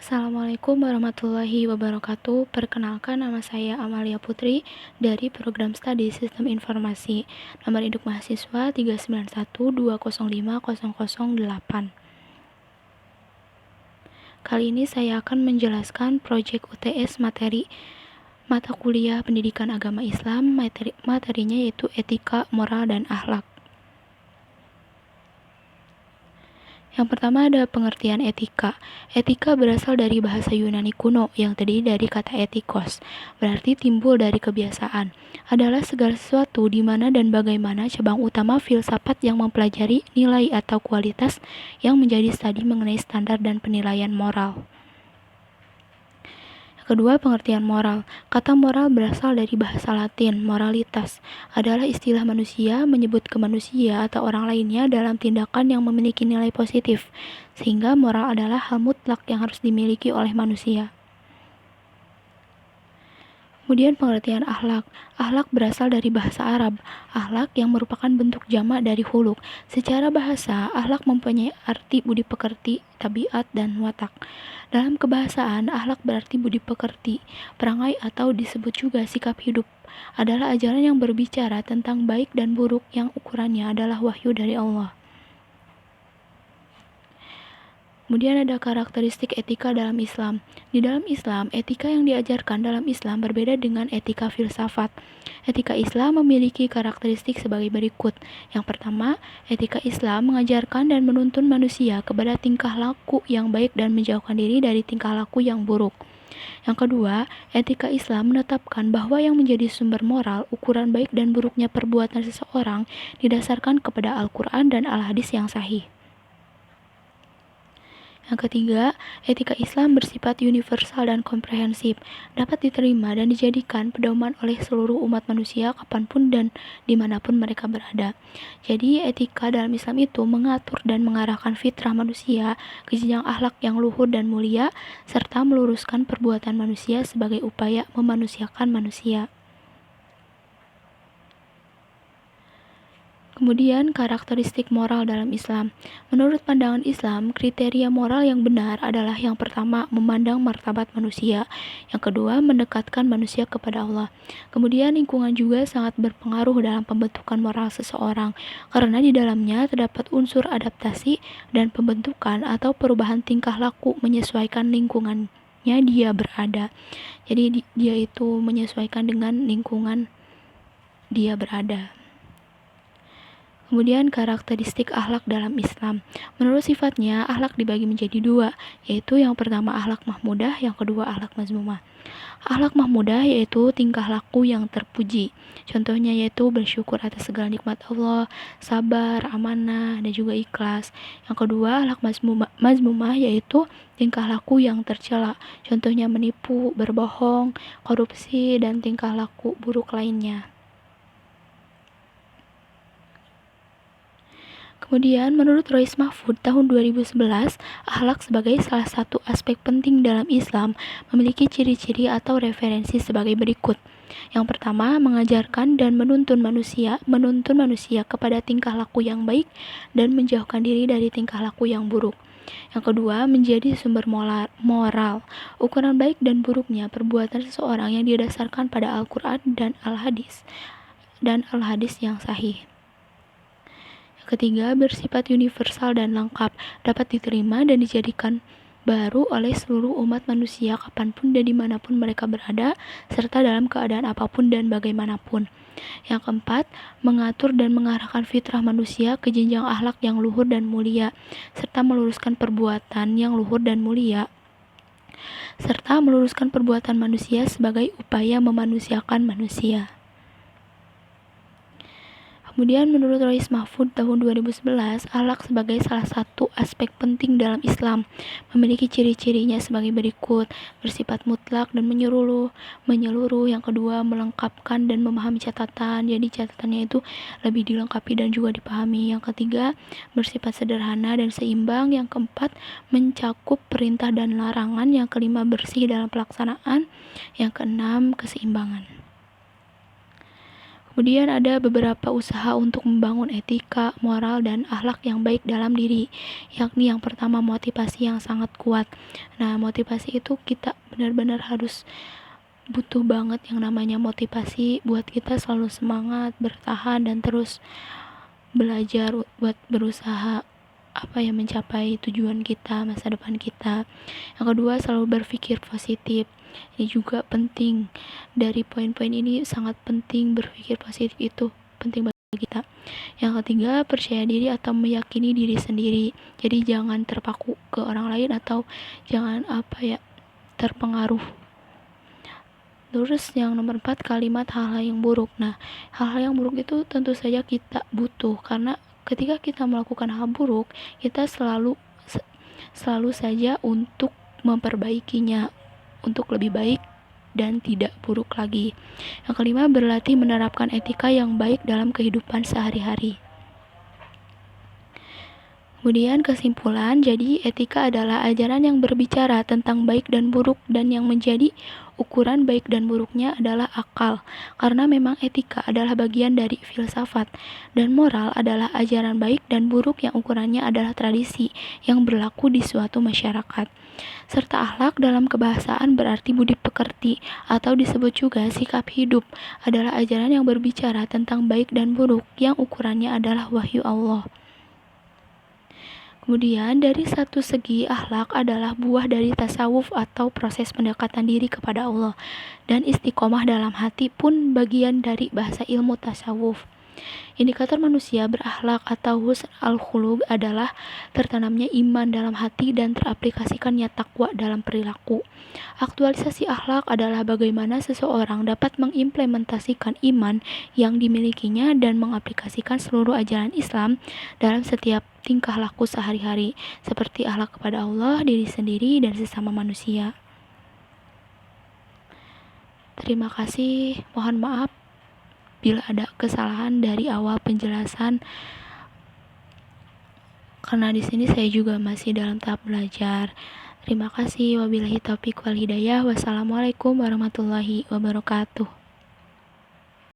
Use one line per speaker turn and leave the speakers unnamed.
Assalamualaikum warahmatullahi wabarakatuh. Perkenalkan, nama saya Amalia Putri dari Program Studi Sistem Informasi. Nomor induk mahasiswa 391205008. Kali ini saya akan menjelaskan proyek UTS materi mata kuliah Pendidikan Agama Islam. Materinya yaitu etika, moral, dan akhlak. Yang pertama ada pengertian etika. Etika berasal dari bahasa Yunani kuno yang terdiri dari kata etikos, berarti timbul dari kebiasaan. Adalah segala sesuatu di mana dan bagaimana cabang utama filsafat yang mempelajari nilai atau kualitas yang menjadi studi mengenai standar dan penilaian moral. Kedua, pengertian moral. Kata moral berasal dari bahasa Latin, moralitas. Adalah istilah manusia menyebut ke manusia atau orang lainnya dalam tindakan yang memiliki nilai positif, sehingga moral adalah hal mutlak yang harus dimiliki oleh manusia. Kemudian pengertian akhlak. Akhlak berasal dari bahasa Arab. Akhlak yang merupakan bentuk jamak dari huluk. Secara bahasa, akhlak mempunyai arti budi pekerti, tabiat, dan watak. Dalam kebahasaan, akhlak berarti budi pekerti, perangai atau disebut juga sikap hidup. Adalah ajaran yang berbicara tentang baik dan buruk yang ukurannya adalah wahyu dari Allah. Kemudian ada karakteristik etika dalam Islam. Di dalam Islam, etika yang diajarkan dalam Islam berbeda dengan etika filsafat. Etika Islam memiliki karakteristik sebagai berikut. Yang pertama, etika Islam mengajarkan dan menuntun manusia kepada tingkah laku yang baik dan menjauhkan diri dari tingkah laku yang buruk. Yang kedua, etika Islam menetapkan bahwa yang menjadi sumber moral, ukuran baik dan buruknya perbuatan seseorang didasarkan kepada Al-Quran dan Al-Hadis yang sahih. Yang ketiga, etika Islam bersifat universal dan komprehensif, dapat diterima dan dijadikan pedoman oleh seluruh umat manusia kapanpun dan dimanapun mereka berada. Jadi, etika dalam Islam itu mengatur dan mengarahkan fitrah manusia ke jenjang akhlak yang luhur dan mulia, serta meluruskan perbuatan manusia sebagai upaya memanusiakan manusia. Kemudian, karakteristik moral dalam Islam. Menurut pandangan Islam, kriteria moral yang benar adalah yang pertama, memandang martabat manusia. Yang kedua, mendekatkan manusia kepada Allah. Kemudian, lingkungan juga sangat berpengaruh dalam pembentukan moral seseorang, karena di dalamnya terdapat unsur adaptasi dan pembentukan atau perubahan tingkah laku menyesuaikan lingkungannya dia berada. Jadi, dia itu menyesuaikan dengan lingkungan dia berada. Kemudian karakteristik akhlak dalam Islam. Menurut sifatnya, akhlak dibagi menjadi dua, yaitu yang pertama akhlak mahmudah, yang kedua akhlak mazmumah. Akhlak mahmudah yaitu tingkah laku yang terpuji. Contohnya yaitu bersyukur atas segala nikmat Allah, sabar, amanah, dan juga ikhlas. Yang kedua akhlak mazmumah yaitu tingkah laku yang tercela. Contohnya menipu, berbohong, korupsi, dan tingkah laku buruk lainnya. Kemudian, menurut Rois Mahfud tahun 2011, akhlak sebagai salah satu aspek penting dalam Islam memiliki ciri-ciri atau referensi sebagai berikut. Yang pertama, mengajarkan dan menuntun manusia kepada tingkah laku yang baik dan menjauhkan diri dari tingkah laku yang buruk. Yang kedua, menjadi sumber moral. Ukuran baik dan buruknya perbuatan seseorang yang didasarkan pada Al-Quran dan Al-Hadis yang sahih. Ketiga, bersifat universal dan lengkap, dapat diterima dan dijadikan baru oleh seluruh umat manusia kapanpun dan dimanapun mereka berada, serta dalam keadaan apapun dan bagaimanapun. Yang keempat, mengatur dan mengarahkan fitrah manusia ke jenjang akhlak yang luhur dan mulia, serta meluruskan perbuatan yang luhur dan mulia, serta meluruskan perbuatan manusia sebagai upaya memanusiakan manusia. Kemudian menurut Rois Mahfud tahun 2011, akhlak sebagai salah satu aspek penting dalam Islam memiliki ciri-cirinya sebagai berikut: bersifat mutlak dan menyeluruh. Yang kedua, melengkapkan dan memahami catatan. Jadi catatannya itu lebih dilengkapi dan juga dipahami. Yang ketiga, bersifat sederhana dan seimbang. Yang keempat, mencakup perintah dan larangan. Yang kelima, bersih dalam pelaksanaan. Yang keenam, keseimbangan. Kemudian ada beberapa usaha untuk membangun etika, moral, dan akhlak yang baik dalam diri, yakni yang pertama motivasi yang sangat kuat. Nah, motivasi itu kita benar-benar harus butuh banget yang namanya motivasi buat kita selalu semangat, bertahan, dan terus belajar buat berusaha mencapai tujuan kita, masa depan kita. Yang kedua, selalu berpikir positif. Ini juga penting. Dari poin-poin ini sangat penting, berpikir positif itu penting bagi kita. Yang ketiga, percaya diri atau meyakini diri sendiri. Jadi jangan terpaku ke orang lain atau jangan terpengaruh. Terus yang nomor 4, kalimat hal-hal yang buruk. Nah, hal-hal yang buruk itu tentu saja kita butuh, karena ketika kita melakukan hal buruk, kita selalu saja untuk memperbaikinya, untuk lebih baik dan tidak buruk lagi. Yang kelima, berlatih menerapkan etika yang baik dalam kehidupan sehari-hari. Kemudian kesimpulan, jadi etika adalah ajaran yang berbicara tentang baik dan buruk, dan yang menjadi ukuran baik dan buruknya adalah akal. Karena memang etika adalah bagian dari filsafat, dan moral adalah ajaran baik dan buruk yang ukurannya adalah tradisi yang berlaku di suatu masyarakat. Serta akhlak dalam kebahasaan berarti budi pekerti, atau disebut juga sikap hidup, adalah ajaran yang berbicara tentang baik dan buruk yang ukurannya adalah wahyu Allah. Kemudian dari satu segi, akhlak adalah buah dari tasawuf atau proses pendekatan diri kepada Allah, dan istiqomah dalam hati pun bagian dari bahasa ilmu tasawuf. Indikator manusia berakhlak atau husn al-khuluq adalah tertanamnya iman dalam hati dan teraplikasikannya takwa dalam perilaku. Aktualisasi akhlak adalah bagaimana seseorang dapat mengimplementasikan iman yang dimilikinya dan mengaplikasikan seluruh ajaran Islam dalam setiap tingkah laku sehari-hari, seperti akhlak kepada Allah, diri sendiri, dan sesama manusia. Terima kasih, mohon maaf bila ada kesalahan dari awal penjelasan, karena di sini saya juga masih dalam tahap belajar. Terima kasih. Wabillahi taufiq wal hidayah. Wassalamualaikum warahmatullahi wabarakatuh.